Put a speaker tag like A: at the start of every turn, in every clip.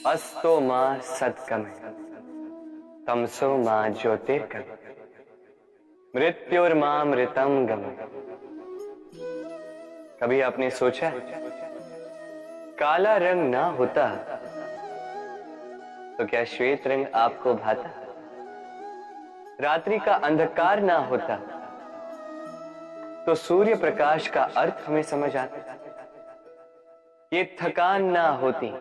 A: अस्तो मां सद्गमय तमसो मां ज्योतिर्गमय मृत्युर्मामृतम गमय। कभी आपने सोचा काला रंग ना होता तो क्या श्वेत रंग आपको भाता? रात्रि का अंधकार ना होता तो सूर्य प्रकाश का अर्थ हमें समझ आता? ये थकान ना होती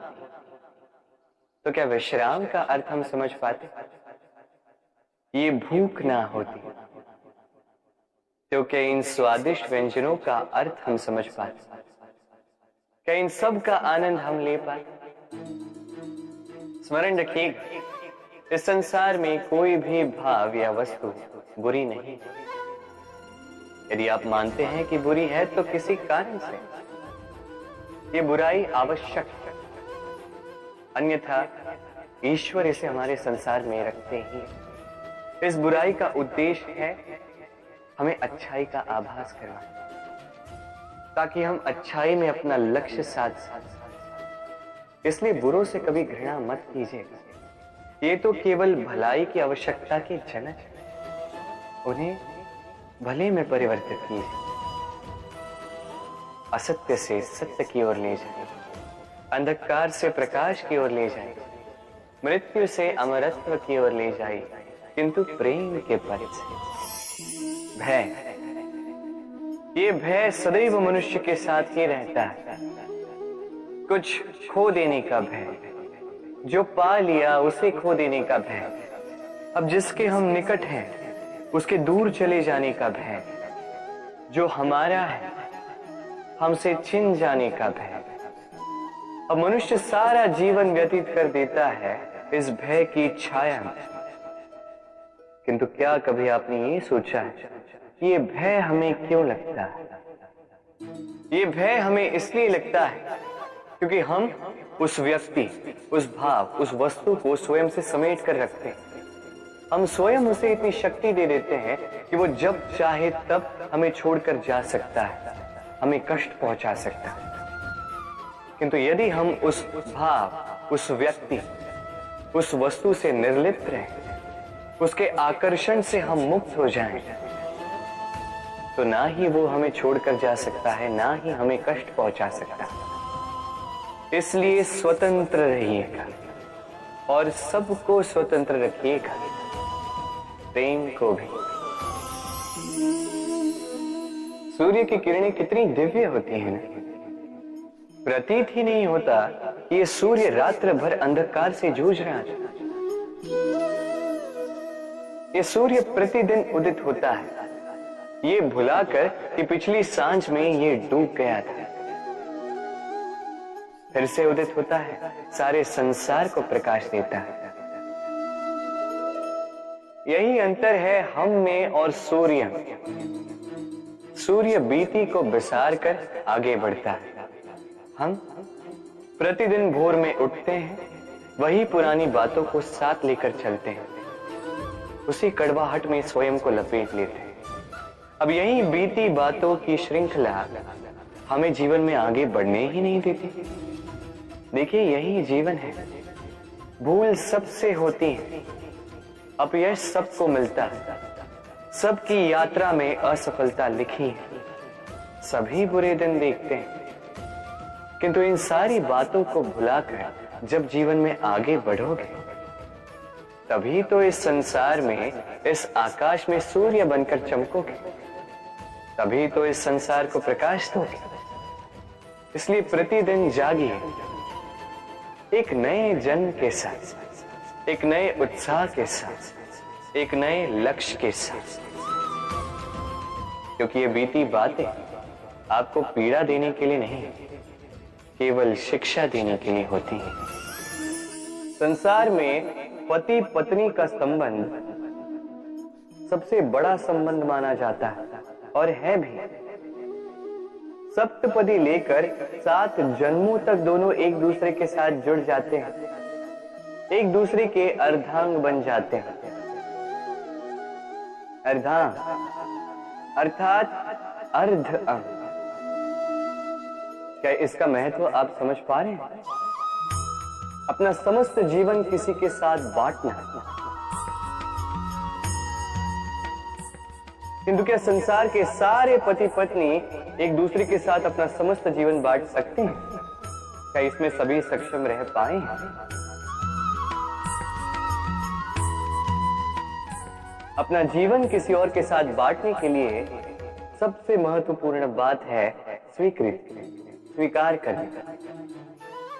A: तो क्या विश्राम का अर्थ हम समझ पाते? ये भूख ना होती तो क्या इन स्वादिष्ट व्यंजनों का अर्थ हम समझ पाते? क्या इन सब का आनंद हम ले पाते? स्मरण रखिए, इस संसार में कोई भी भाव या वस्तु बुरी नहीं। यदि आप मानते हैं कि बुरी है तो किसी कारण से ये बुराई आवश्यक है, अन्यथा ईश्वर इसे हमारे संसार में रखते ही। इस बुराई का उद्देश्य है हमें अच्छाई का आभास करना, ताकि हम अच्छाई में अपना लक्ष्य साध सकें। इसलिए बुरों से कभी घृणा मत कीजिए, ये तो केवल भलाई की आवश्यकता के जनक है। उन्हें भले में परिवर्तित कीजिए, असत्य से सत्य की ओर ले जाए, अंधकार से प्रकाश की ओर ले जाए, मृत्यु से अमरत्व की ओर ले जाए, किंतु प्रेम के पद से। भय, ये भय सदैव मनुष्य के साथ ही रहता है। कुछ खो देने का भय, जो पा लिया उसे खो देने का भय, अब जिसके हम निकट हैं उसके दूर चले जाने का भय, जो हमारा है हमसे छिन जाने का भय। अब मनुष्य सारा जीवन व्यतीत कर देता है इस भय की छाया में। किंतु क्या कभी आपने ये सोचा है कि ये भय हमें क्यों लगता है? ये भय हमें इसलिए लगता है क्योंकि हम उस व्यक्ति, उस भाव, उस वस्तु को स्वयं से समेट कर रखते हैं। हम स्वयं उसे इतनी शक्ति दे देते हैं कि वो जब चाहे तब हमें छोड़कर जा सकता है, हमें कष्ट पहुंचा सकता है। किंतु यदि हम उस भाव, उस व्यक्ति, उस वस्तु से निर्लिप्त रहें, उसके आकर्षण से हम मुक्त हो जाएं, तो ना ही वो हमें छोड़कर जा सकता है, ना ही हमें कष्ट पहुंचा सकता है। इसलिए स्वतंत्र रहिएगा और सबको स्वतंत्र रखिएगा, प्रेम को भी। सूर्य की किरणें कितनी दिव्य होती हैं ना, प्रतीत ही नहीं होता कि ये सूर्य रात्र भर अंधकार से जूझ रहा है। ये सूर्य प्रतिदिन उदित होता है, ये भुलाकर कि पिछली सांझ में ये डूब गया था, फिर से उदित होता है, सारे संसार को प्रकाश देता है। यही अंतर है हम में और सूर्य में। सूर्य बीती को बिसार कर आगे बढ़ता है, हम प्रतिदिन भोर में उठते हैं, वही पुरानी बातों को साथ लेकर चलते हैं, उसी कड़वाहट में स्वयं को लपेट लेते हैं। अब यही बीती बातों की श्रृंखला हमें जीवन में आगे बढ़ने ही नहीं देती। देखिए, यही जीवन है। भूल सबसे होती है, अपयश सबको मिलता है, सबकी यात्रा में असफलता लिखी है, सभी बुरे दिन देखते हैं। किंतु इन सारी बातों को भुलाकर जब जीवन में आगे बढ़ोगे, तभी तो इस संसार में, इस आकाश में सूर्य बनकर चमकोगे, तभी तो इस संसार को प्रकाश दोगे। इसलिए प्रतिदिन जागिए, एक नए जन्म के साथ, एक नए उत्साह के साथ, एक नए लक्ष्य के साथ, क्योंकि ये बीती बातें आपको पीड़ा देने के लिए नहीं, केवल शिक्षा देने के लिए होती है। संसार में पति पत्नी का संबंध सबसे बड़ा संबंध माना जाता है, और है भी। सप्तपदी लेकर 7 जन्मों तक दोनों एक दूसरे के साथ जुड़ जाते हैं, एक दूसरे के अर्धांग बन जाते हैं। अर्धांग अर्थात अर्ध अंग। क्या इसका महत्व आप समझ पा रहे हैं? अपना समस्त जीवन किसी के साथ बांटना। किंतु क्या संसार के सारे पति पत्नी एक दूसरे के साथ अपना समस्त जीवन बांट सकते हैं? क्या इसमें सभी सक्षम रह पाए हैं? अपना जीवन किसी और के साथ बांटने के लिए सबसे महत्वपूर्ण बात है स्वीकृति, स्वीकार करना।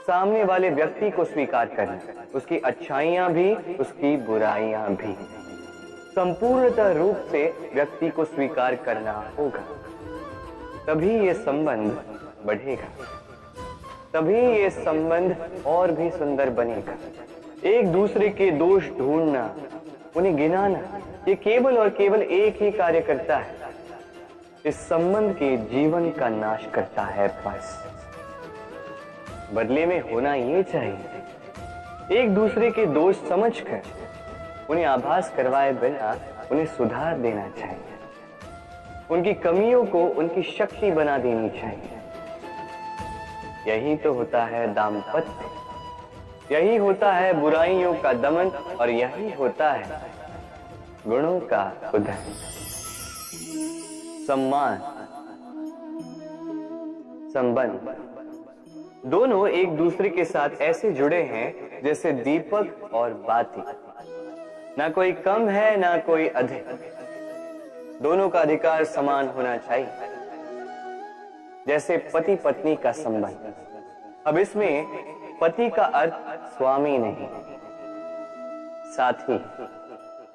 A: सामने वाले व्यक्ति को स्वीकार करना, उसकी अच्छाइयां भी, उसकी बुराइयां भी। संपूर्णतः रूप से व्यक्ति को स्वीकार करना होगा, तभी ये संबंध बढ़ेगा, तभी ये संबंध और भी सुंदर बनेगा। एक दूसरे के दोष ढूंढना, उन्हें गिनाना, ये केवल और केवल एक ही कार्य करता है, इस संबंध के जीवन का नाश करता है। बस बदले में होना ये चाहिए, एक दूसरे के दोष समझकर उन्हें आभास करवाए बिना उन्हें सुधार देना चाहिए, उनकी कमियों को उनकी शक्ति बना देनी चाहिए। यही तो होता है दाम्पत्य, यही होता है बुराइयों का दमन, और यही होता है गुणों का उदय। सम्मान, संबंध दोनों एक दूसरे के साथ ऐसे जुड़े हैं जैसे दीपक और बाती। ना कोई कम है ना कोई अधिक, दोनों का अधिकार समान होना चाहिए, जैसे पति पत्नी का संबंध। अब इसमें पति का अर्थ स्वामी नहीं, साथी।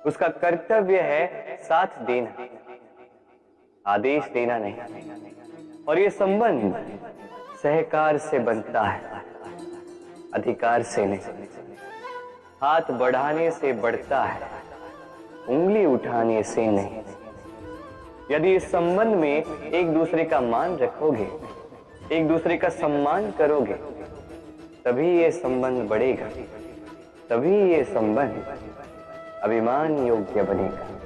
A: उसका कर्तव्य है साथ देना, आदेश देना नहीं। और ये संबंध सहकार से बनता है, अधिकार से नहीं। हाथ बढ़ाने से बढ़ता है, उंगली उठाने से नहीं। यदि इस संबंध में एक दूसरे का मान रखोगे, एक दूसरे का सम्मान करोगे, तभी ये संबंध बढ़ेगा, तभी ये संबंध अभिमान योग्य बनेगा।